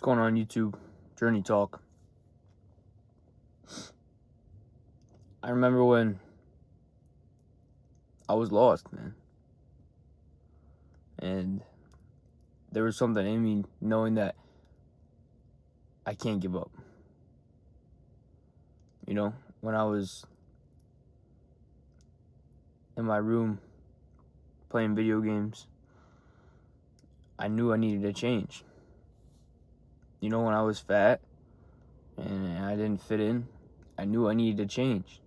going on YouTube? Journey Talk. I remember when I was lost, man. And there was something in me knowing that I can't give up. You know, when I was in my room playing video games, I knew I needed to change. You know, when I was fat and I didn't fit in, I knew I needed to change.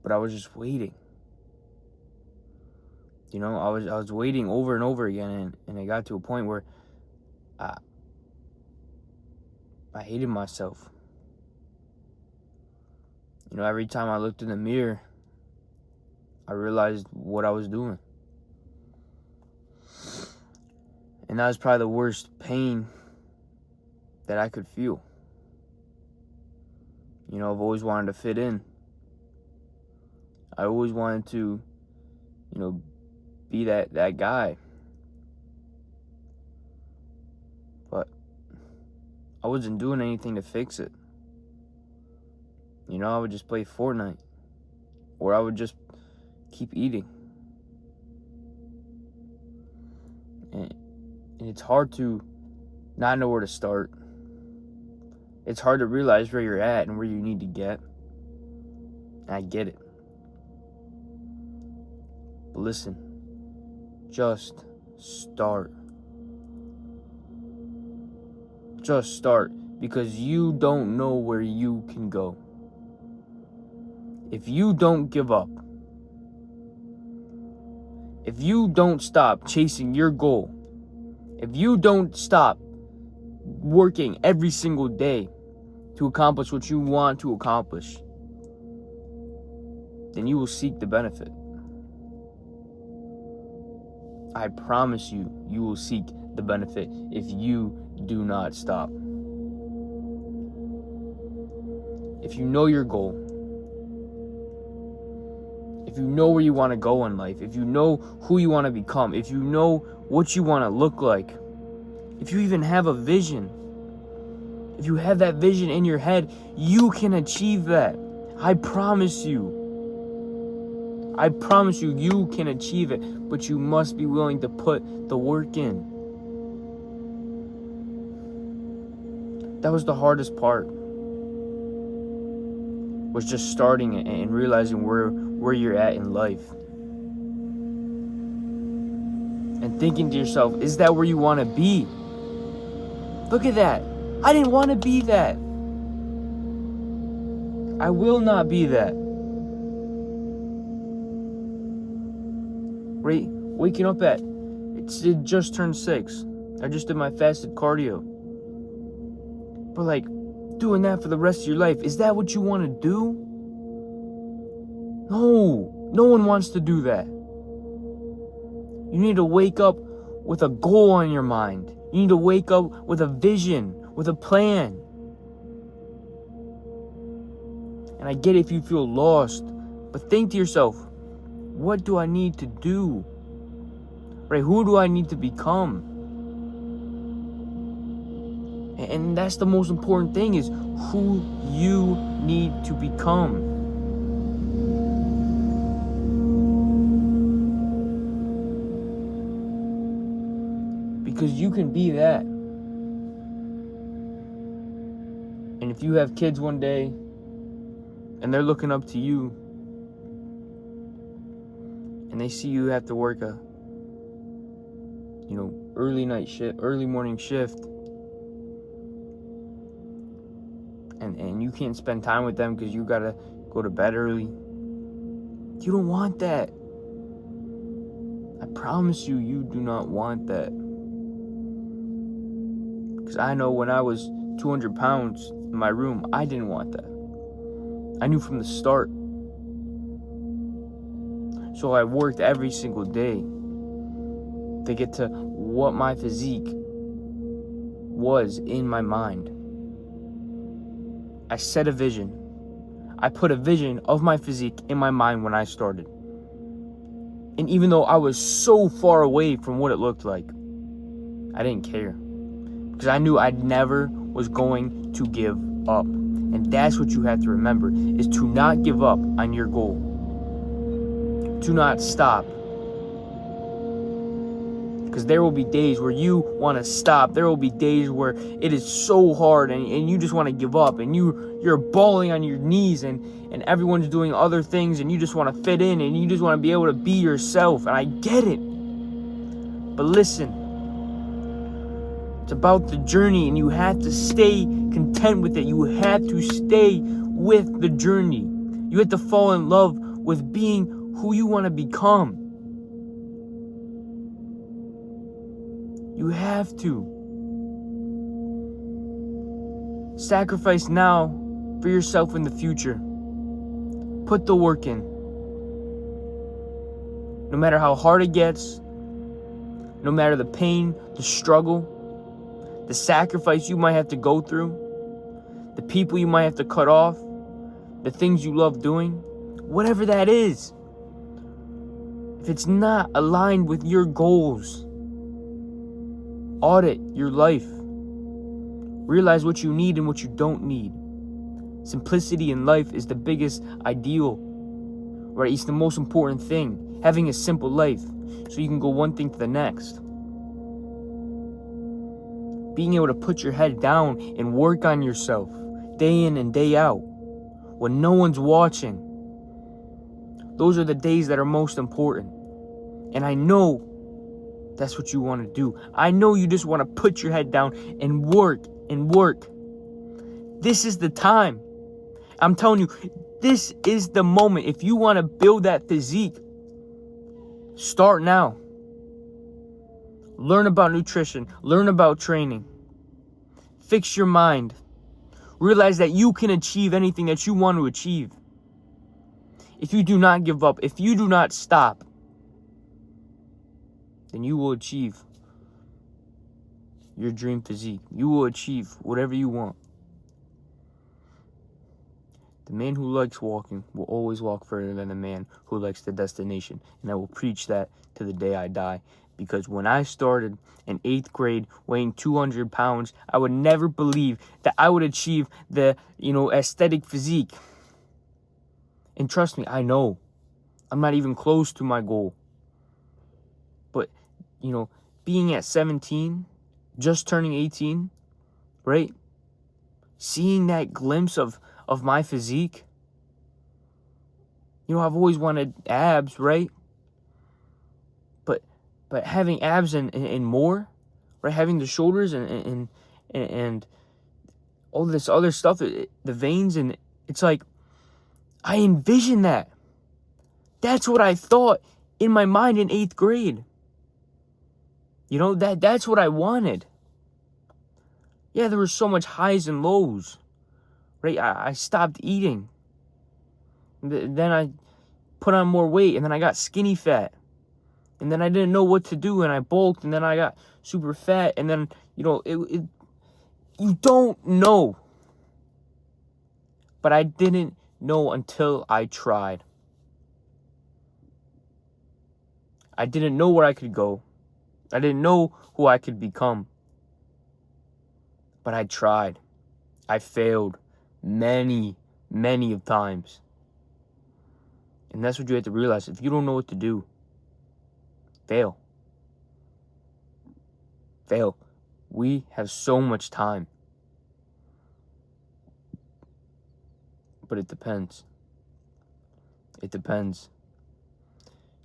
But I was just waiting. You know, I was waiting over and over again, and it got to a point where I hated myself. You know, every time I looked in the mirror, I realized what I was doing. And that was probably the worst pain that I could feel. You know, I've always wanted to fit in. I always wanted to, you know, be that guy. But I wasn't doing anything to fix it. You know, I would just play Fortnite. Or I would just keep eating. And it's hard to not know where to start. It's hard to realize where you're at and where you need to get. And I get it. But listen, just start. Just start, because you don't know where you can go. If you don't give up, if you don't stop chasing your goal, if you don't stop working every single day to accomplish what you want to accomplish, then you will seek the benefit. I promise you, you will seek the benefit if you do not stop. If you know your goal, if you know where you want to go in life, if you know who you want to become, if you know what you want to look like, if you even have a vision, if you have that vision in your head, you can achieve that. I promise you. I promise you, you can achieve it, but you must be willing to put the work in. That was the hardest part, was just starting it and realizing where you're at in life. And thinking to yourself, is that where you want to be? Look at that. I didn't want to be that. I will not be that. Right? Waking up at, it just turned 6. I just did my fasted cardio. But like, doing that for the rest of your life, is that what you want to do? No one wants to do that. You need to wake up with a goal on your mind. You need to wake up with a vision, with a plan. And I get it if you feel lost, but think to yourself, what do I need to do? Right? Who do I need to become? And that's the most important thing, is who you need to become. Because you can be that. And if you have kids one day and they're looking up to you, and they see you have to work a, early morning shift, and you can't spend time with them because you gotta go to bed early. You don't want that. I promise you, you do not want that. Because I know when I was 200 pounds in my room, I didn't want that. I knew from the start. So I worked every single day to get to what my physique was in my mind. I set a vision. I put a vision of my physique in my mind when I started. And even though I was so far away from what it looked like, I didn't care. because I knew I never was going to give up. And that's what you have to remember, is to not give up on your goal. Do not stop. Because there will be days where you want to stop. There will be days where it is so hard and you just want to give up. And you're bawling on your knees and everyone's doing other things and you just want to fit in and you just want to be able to be yourself. And I get it. But listen, it's about the journey and you have to stay content with it. You have to stay with the journey. You have to fall in love with being who you want to become. You have to. Sacrifice now for yourself in the future. Put the work in. No matter how hard it gets, no matter the pain, the struggle, the sacrifice you might have to go through, the people you might have to cut off, the things you love doing, whatever that is. If it's not aligned with your goals, audit your life. Realize what you need and what you don't need. Simplicity in life is the biggest ideal, right? It's the most important thing. Having a simple life so you can go one thing to the next. Being able to put your head down and work on yourself day in and day out when no one's watching. Those are the days that are most important. And I know that's what you want to do. I know you just want to put your head down and work and work. This is the time. I'm telling you, this is the moment. If you want to build that physique, start now. Learn about nutrition. Learn about training. Fix your mind. Realize that you can achieve anything that you want to achieve. If you do not give up, if you do not stop, then you will achieve your dream physique. You will achieve whatever you want. The man who likes walking will always walk further than the man who likes the destination. And I will preach that to the day I die. Because when I started in 8th grade weighing 200 pounds, I would never believe that I would achieve the, aesthetic physique. And trust me, I know. I'm not even close to my goal. But, being at 17, just turning 18, right? Seeing that glimpse of my physique. I've always wanted abs, right? But having abs and more, right? Having the shoulders and all this other stuff, the veins, and it's like, I envision that. That's what I thought in my mind in 8th grade. That's what I wanted. Yeah, there were so much highs and lows, right? I stopped eating. Then I put on more weight, and then I got skinny fat. And then I didn't know what to do, and I bulked, and then I got super fat, and then, you don't know. But I didn't know until I tried. I didn't know where I could go. I didn't know who I could become. But I tried. I failed many, many of times. And that's what you have to realize. If you don't know what to do, fail. Fail. We have so much time. But it depends. It depends.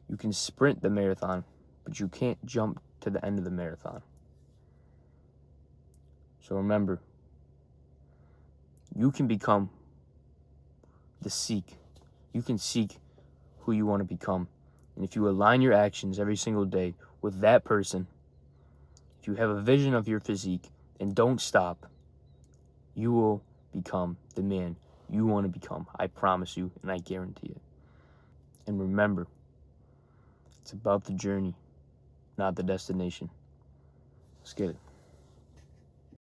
You can sprint the marathon, but you can't jump to the end of the marathon. So remember, you can become the seek. You can seek who you want to become. And if you align your actions every single day with that person, if you have a vision of your physique and don't stop, you will become the man you want to become. I promise you, and I guarantee it. And remember, it's about the journey, not the destination. Let's get it.